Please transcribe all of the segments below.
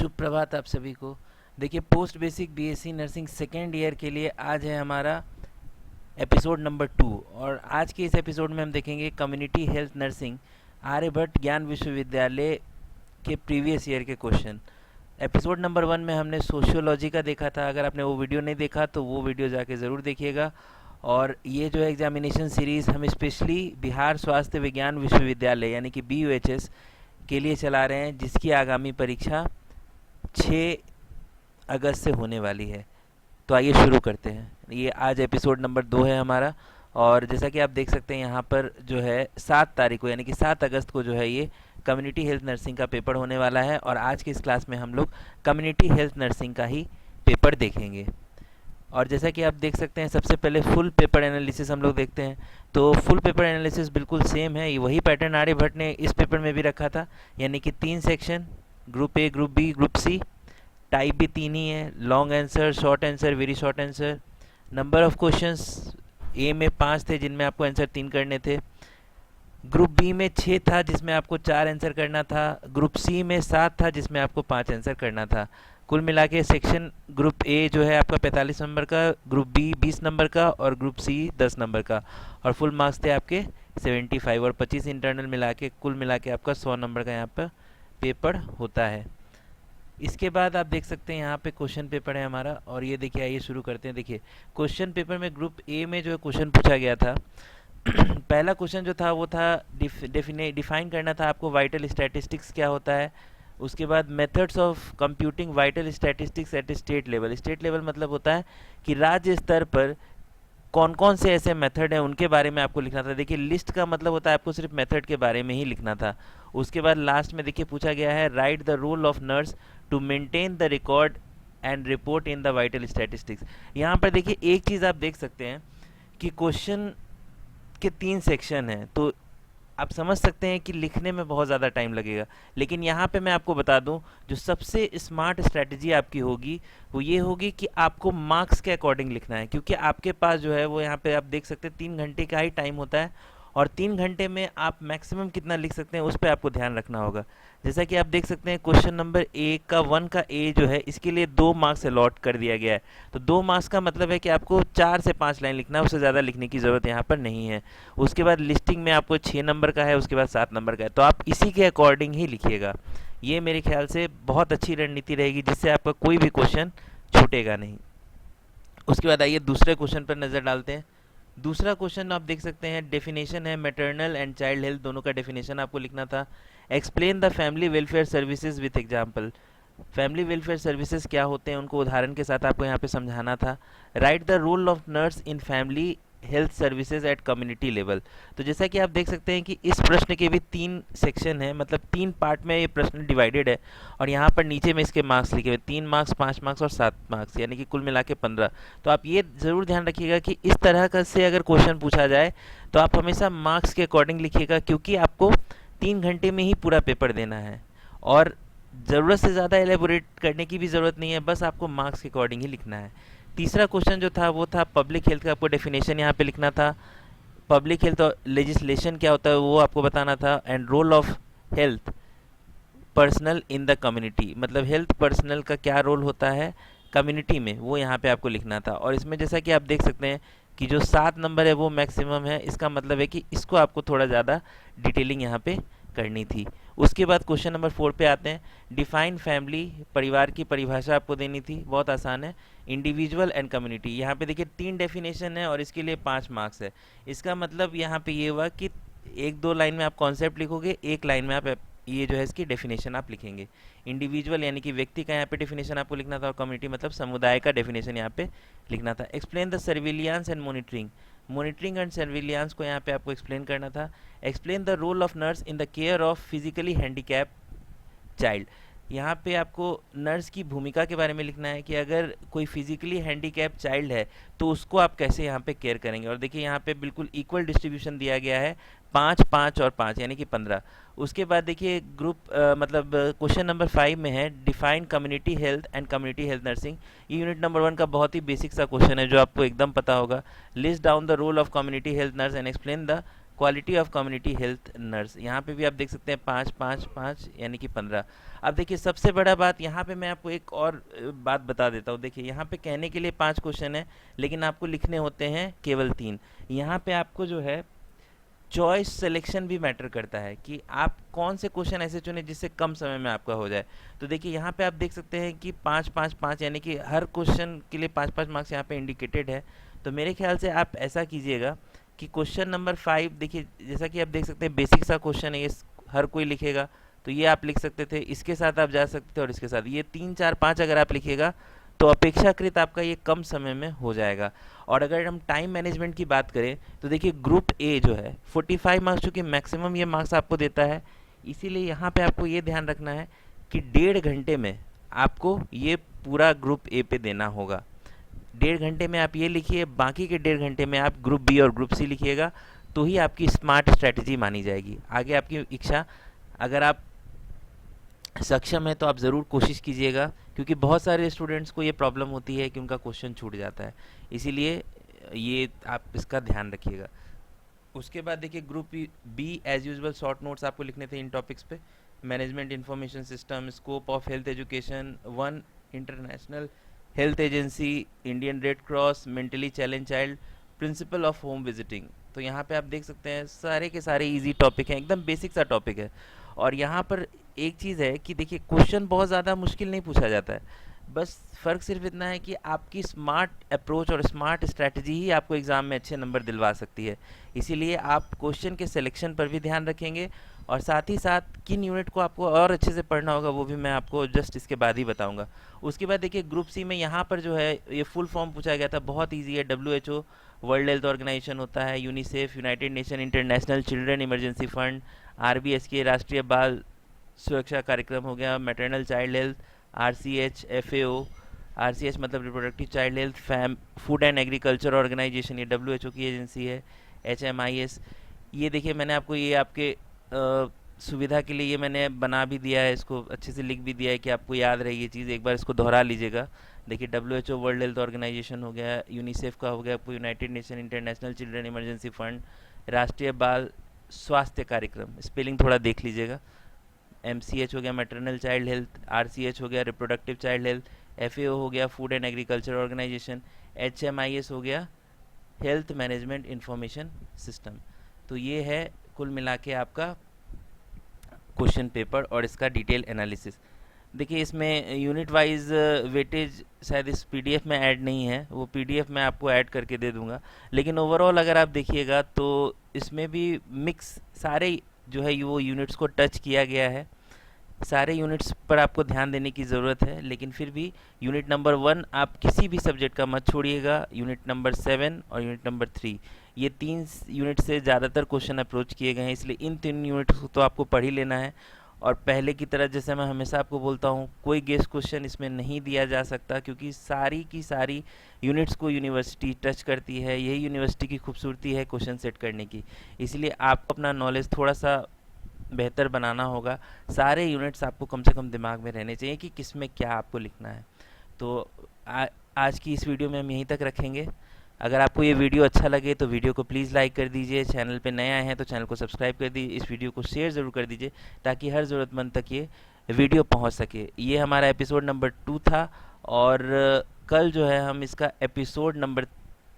शुभ प्रभात आप सभी को। देखिए, post basic BSc nursing second year के लिए आज है हमारा एपिसोड नंबर 2। और आज के इस एपिसोड में हम देखेंगे कम्युनिटी हेल्थ नर्सिंग आर्यभट्ट ज्ञान विश्वविद्यालय के प्रीवियस ईयर के क्वेश्चन। एपिसोड नंबर 1 में हमने सोशियोलॉजी का देखा था। अगर आपने वो वीडियो नहीं देखा तो वो वीडियो जाके ज़रूर देखिएगा। और ये जो है एग्जामिनेशन सीरीज़ हम स्पेशली बिहार स्वास्थ्य विज्ञान विश्वविद्यालय यानी कि BUHS के लिए चला रहे हैं, जिसकी आगामी परीक्षा 6 अगस्त से होने वाली है। तो आइए शुरू करते हैं। ये आज एपिसोड नंबर 2 है हमारा। और जैसा कि आप देख सकते हैं यहाँ पर जो है 7 तारीख को यानी कि 7 अगस्त को जो है ये कम्युनिटी हेल्थ नर्सिंग का पेपर होने वाला है। और आज की इस क्लास में हम लोग कम्युनिटी हेल्थ नर्सिंग का ही पेपर देखेंगे। और जैसा कि आप देख सकते हैं सबसे पहले फुल पेपर एनालिसिस हम लोग देखते हैं। तो फुल पेपर एनालिसिस बिल्कुल सेम है, वही पैटर्न आर्यभट्ट ने इस पेपर में भी रखा था, यानी कि 3 section, group A, group B, group C. Type भी 3 ही है, long answer, short answer, very short answer. Number of questions A में 5 थे जिनमें आपको आंसर 3 करने थे। ग्रुप बी में 6 था जिसमें आपको 4 आंसर करना था। ग्रुप सी में 7 था जिसमें आपको 5 आंसर करना था। कुल मिला के सेक्शन ग्रुप ए जो है आपका 45 नंबर का, ग्रुप बी 20 नंबर का और ग्रुप सी 10 नंबर का। और फुल मार्क्स थे आपके 75 और 25 इंटरनल मिला के कुल मिला के आपका 100 नंबर का यहाँ पर पेपर होता है। इसके बाद आप देख सकते हैं यहाँ पे क्वेश्चन पेपर है हमारा। और ये देखिए, आइए शुरू करते हैं। देखिए, क्वेश्चन पेपर में ग्रुप ए में जो है क्वेश्चन पूछा गया था पहला क्वेश्चन जो था वो था डिफाइन करना था आपको वाइटल स्टैटिस्टिक्स क्या होता है। उसके बाद methods of computing vital statistics at state level. State level मतलब होता है कि राज्य स्तर पर कौन कौन से ऐसे मेथड हैं उनके बारे में आपको लिखना था। देखिए, लिस्ट का मतलब होता है आपको सिर्फ मेथड के बारे में ही लिखना था। उसके बाद लास्ट में देखिए पूछा गया है write the role of nurse to maintain the record and report in the vital statistics. यहाँ पर देखिए एक चीज़ आप देख सकते हैं कि क्वेश्चन के 3 सेक्शन हैं, तो आप समझ सकते हैं कि लिखने में बहुत ज़्यादा टाइम लगेगा। लेकिन यहाँ पे मैं आपको बता दूं, जो सबसे स्मार्ट स्ट्रैटेजी आपकी होगी वो ये होगी कि आपको मार्क्स के अकॉर्डिंग लिखना है, क्योंकि आपके पास जो है वो यहाँ पे आप देख सकते हैं 3 घंटे का ही टाइम होता है। और 3 घंटे में आप मैक्सिमम कितना लिख सकते हैं उस पर आपको ध्यान रखना होगा। जैसा कि आप देख सकते हैं क्वेश्चन नंबर 1 का ए जो है इसके लिए 2 मार्क्स अलॉट कर दिया गया है। तो 2 मार्क्स का मतलब है कि आपको 4 से 5 लाइन लिखना है, उससे ज़्यादा लिखने की ज़रूरत यहाँ पर नहीं है। उसके बाद लिस्टिंग में आपको 6 नंबर का है, उसके बाद 7 नंबर का है, तो आप इसी के अकॉर्डिंग ही लिखिएगा। ये मेरे ख्याल से बहुत अच्छी रणनीति रहेगी, जिससे आपका कोई भी क्वेश्चन छूटेगा नहीं। उसके बाद आइए दूसरे क्वेश्चन पर नज़र डालते हैं। दूसरा क्वेश्चन आप देख सकते हैं डेफिनेशन है मैटरनल एंड चाइल्ड हेल्थ, दोनों का डेफिनेशन आपको लिखना था। Explain the family welfare services with example. Family welfare services क्या होते हैं उनको उदाहरण के साथ आपको यहाँ पे समझाना था। Write the role of nurse in family health services at community level. तो जैसा कि आप देख सकते हैं कि इस प्रश्न के भी 3 सेक्शन है, मतलब 3 पार्ट में ये प्रश्न डिवाइडेड है। और यहाँ पर नीचे में इसके मार्क्स लिखे हुए 3 मार्क्स, 5 मार्क्स और 7 मार्क्स, यानी कि कुल मिला के 15। तो आप ये ज़रूर ध्यान रखिएगा कि इस तरह का से अगर क्वेश्चन पूछा जाए तो आप हमेशा मार्क्स के अकॉर्डिंग लिखिएगा, क्योंकि आपको 3 घंटे में ही पूरा पेपर देना है। और ज़रूरत से ज़्यादा एलेबोरेट करने की भी ज़रूरत नहीं है, बस आपको मार्क्स के अकॉर्डिंग ही लिखना है। तीसरा क्वेश्चन जो था वो था पब्लिक हेल्थ का, आपको डेफिनेशन यहाँ पे लिखना था। पब्लिक हेल्थ और लेजिस्लेशन क्या होता है वो आपको बताना था। And role of health personnel in the community, मतलब हेल्थ पर्सनल का क्या रोल होता है कम्युनिटी में, वो यहाँ पे आपको लिखना था। और इसमें जैसा कि आप देख सकते हैं कि जो 7 नंबर है वो मैक्सिमम है, इसका मतलब है कि इसको आपको थोड़ा ज़्यादा डिटेलिंग यहाँ पे करनी थी। उसके बाद क्वेश्चन नंबर 4 पे आते हैं। डिफाइन फैमिली, परिवार की परिभाषा आपको देनी थी, बहुत आसान है। इंडिविजुअल एंड कम्युनिटी, यहाँ पे देखिए 3 डेफिनेशन है और इसके लिए 5 मार्क्स है। इसका मतलब यहाँ पे ये हुआ कि 1-2 लाइन में आप कॉन्सेप्ट लिखोगे, 1 लाइन में आप ये जो है इसकी डेफिनेशन आप लिखेंगे। इंडिविजुअल यानी कि व्यक्ति का यहाँ पे डेफिनेशन आपको लिखना था, और कम्युनिटी मतलब समुदाय का डेफिनेशन यहाँ पे लिखना था। Explain the surveillance and monitoring, monitoring and surveillance को यहाँ पे आपको एक्सप्लेन करना था। Explain the role of nurse in the care of physically handicap child, यहाँ पे आपको नर्स की भूमिका के बारे में लिखना है कि अगर कोई फिजिकली हैंडीकैप चाइल्ड है तो उसको आप कैसे यहाँ पे केयर करेंगे। और देखिए यहाँ पे बिल्कुल इक्वल डिस्ट्रीब्यूशन दिया गया है, 5, 5 और 5 यानी कि 15। उसके बाद देखिए ग्रुप मतलब क्वेश्चन नंबर 5 में है define community health and community health nursing. ये यूनिट नंबर 1 का बहुत ही बेसिक सा क्वेश्चन है जो आपको एकदम पता होगा। List down the role of community health nurse and explain the quality of community health nurse, यहाँ पे भी आप देख सकते हैं 5 5 5 यानी कि 15। अब देखिए सबसे बड़ा बात यहाँ पे मैं आपको एक और बात बता देता हूँ। देखिए यहाँ पे कहने के लिए 5 क्वेश्चन है, लेकिन आपको लिखने होते हैं केवल 3। यहाँ पे आपको जो है चॉइस सिलेक्शन भी मैटर करता है कि आप कौन से क्वेश्चन ऐसे चुने जिससे कम समय में आपका हो जाए। तो देखिए यहाँ पे आप देख सकते हैं कि 5 5 5 यानी कि हर क्वेश्चन के लिए 5 5 मार्क्स यहाँ पे इंडिकेटेड है। तो मेरे ख्याल से आप ऐसा कीजिएगा कि क्वेश्चन नंबर 5, देखिए जैसा कि आप देख सकते हैं बेसिक सा क्वेश्चन है, ये हर कोई लिखेगा, तो ये आप लिख सकते थे, इसके साथ आप जा सकते थे और इसके साथ ये 3 4 5 अगर आप लिखिएगा तो अपेक्षाकृत आपका ये कम समय में हो जाएगा। और अगर हम टाइम मैनेजमेंट की बात करें तो देखिए ग्रुप ए जो है 45 मार्क्स, चूँकि मैक्सिमम ये मार्क्स आपको देता है, इसीलिए यहाँ पे आपको ये ध्यान रखना है कि 1.5 घंटे में आपको ये पूरा ग्रुप ए पे देना होगा। 1.5 घंटे में आप ये लिखिए, बाकी के 1.5 घंटे में आप ग्रुप बी और ग्रुप सी लिखिएगा, तो ही आपकी स्मार्ट स्ट्रैटेजी मानी जाएगी। आगे आपकी इच्छा, अगर आप सक्षम है तो आप ज़रूर कोशिश कीजिएगा, क्योंकि बहुत सारे स्टूडेंट्स को ये प्रॉब्लम होती है कि उनका क्वेश्चन छूट जाता है, इसीलिए ये आप इसका ध्यान रखिएगा। उसके बाद देखिए group B as usual short notes आपको लिखने थे इन टॉपिक्स पे: management information system, scope of health education, 1 international health agency, Indian red cross, mentally challenge child, principle of home visiting. तो यहाँ पे आप देख सकते हैं सारे के सारे इजी टॉपिक हैं, एकदम बेसिक सा टॉपिक है। और यहाँ पर एक चीज़ है कि देखिए क्वेश्चन बहुत ज़्यादा मुश्किल नहीं पूछा जाता है, बस फ़र्क सिर्फ इतना है कि आपकी स्मार्ट अप्रोच और स्मार्ट स्ट्रैटेजी ही आपको एग्ज़ाम में अच्छे नंबर दिलवा सकती है। इसीलिए आप क्वेश्चन के सिलेक्शन पर भी ध्यान रखेंगे, और साथ ही साथ किन यूनिट को आपको और अच्छे से पढ़ना होगा वो भी मैं आपको जस्ट इसके बाद ही बताऊंगा। उसके बाद देखिए ग्रुप सी में यहाँ पर जो है ये फुल फॉर्म पूछा गया था, बहुत ईजी है। WHO वर्ल्ड हेल्थ ऑर्गेनाइजेशन होता है, UNICEF United Nation International Children Emergency Fund, RBSK राष्ट्रीय बाल सुरक्षा कार्यक्रम हो गया, maternal child health, RCH FAO, RCH मतलब reproductive child health, food and agriculture organisation, ये WHO की एजेंसी है, HMIS। ये देखिए मैंने आपको ये आपके सुविधा के लिए ये मैंने बना भी दिया है, इसको अच्छे से लिख भी दिया है कि आपको याद रहे ये चीज़, एक बार इसको दोहरा लीजिएगा। देखिए WHO वर्ल्ड हेल्थ ऑर्गेनाइजेशन हो गया, यूनिसेफ का हो गया, आपको United Nation International Children Emergency fund, राष्ट्रीय बाल स्वास्थ्य कार्यक्रम, स्पेलिंग थोड़ा देख लीजिएगा, MCH हो गया मैटरनल चाइल्ड हेल्थ, RCH हो गया रिप्रोडक्टिव चाइल्ड हेल्थ, FAO हो गया food and agriculture organisation, HMIS हो गया हेल्थ मैनेजमेंट इंफॉर्मेशन सिस्टम। तो ये है कुल मिला के आपका क्वेश्चन पेपर और इसका डिटेल एनालिसिस। देखिए इसमें यूनिट वाइज वेटेज शायद इस PDF में ऐड नहीं है, वो PDF मैं आपको ऐड करके दे दूंगा, लेकिन ओवरऑल अगर आप देखिएगा तो इसमें भी मिक्स सारे जो है वो यूनिट्स को टच किया गया है। सारे यूनिट्स पर आपको ध्यान देने की ज़रूरत है, लेकिन फिर भी यूनिट नंबर 1 आप किसी भी सब्जेक्ट का मत छोड़िएगा। यूनिट नंबर 7 और यूनिट नंबर 3, ये 3 यूनिट से ज़्यादातर क्वेश्चन अप्रोच किए गए हैं, इसलिए इन 3 यूनिट्स को तो आपको पढ़ ही लेना है। और पहले की तरह जैसे मैं हमेशा आपको बोलता हूँ, कोई गेस क्वेश्चन इसमें नहीं दिया जा सकता, क्योंकि सारी की सारी यूनिट्स को यूनिवर्सिटी टच करती है। यही यूनिवर्सिटी की खूबसूरती है क्वेश्चन सेट करने की, इसलिए आपको अपना नॉलेज थोड़ा सा बेहतर बनाना होगा। सारे यूनिट्स आपको कम से कम दिमाग में रहने चाहिए कि किस में क्या आपको लिखना है। तो आज की इस वीडियो में हम यहीं तक रखेंगे। अगर आपको ये वीडियो अच्छा लगे तो वीडियो को प्लीज़ लाइक कर दीजिए, चैनल पे नए आए हैं तो चैनल को सब्सक्राइब कर दीजिए, इस वीडियो को शेयर ज़रूर कर दीजिए ताकि हर ज़रूरतमंद तक ये वीडियो पहुंच सके। ये हमारा एपिसोड नंबर 2 था, और कल जो है हम इसका एपिसोड नंबर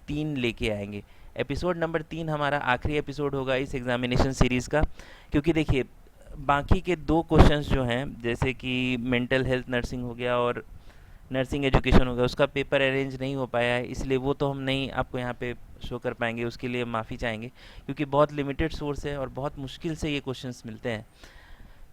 3 लेके आएंगे। एपिसोड नंबर 3 हमारा आखिरी एपिसोड होगा इस एग्जामिनेशन सीरीज़ का, क्योंकि देखिए बाकी के 2 क्वेश्चंस जो हैं, जैसे कि मेंटल हेल्थ नर्सिंग हो गया और नर्सिंग एजुकेशन हो गया, उसका पेपर अरेंज नहीं हो पाया है, इसलिए वो तो हम नहीं आपको यहाँ पे शो कर पाएंगे, उसके लिए माफ़ी चाहेंगे, क्योंकि बहुत लिमिटेड सोर्स है और बहुत मुश्किल से ये क्वेश्चंस मिलते हैं।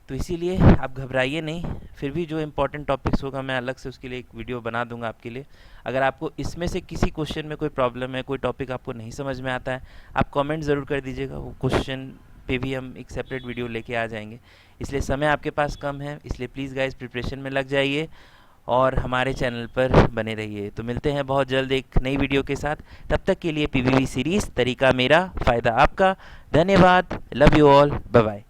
तो इसीलिए आप घबराइए नहीं, फिर भी जो इम्पोर्टेंट टॉपिक्स होगा मैं अलग से उसके लिए एक वीडियो बना दूंगा आपके लिए। अगर आपको इसमें से किसी क्वेश्चन में कोई प्रॉब्लम है, कोई टॉपिक आपको नहीं समझ में आता है, आप कमेंट ज़रूर कर दीजिएगा, वो क्वेश्चन पे भी हम एक सेपरेट वीडियो लेके आ जाएंगे। इसलिए समय आपके पास कम है, इसलिए प्लीज़ गाइस प्रिपरेशन में लग जाइए और हमारे चैनल पर बने रहिए। तो मिलते हैं बहुत जल्द एक नई वीडियो के साथ, तब तक के लिए PVV सीरीज़, तरीका मेरा फ़ायदा आपका। धन्यवाद, love you all, bye bye.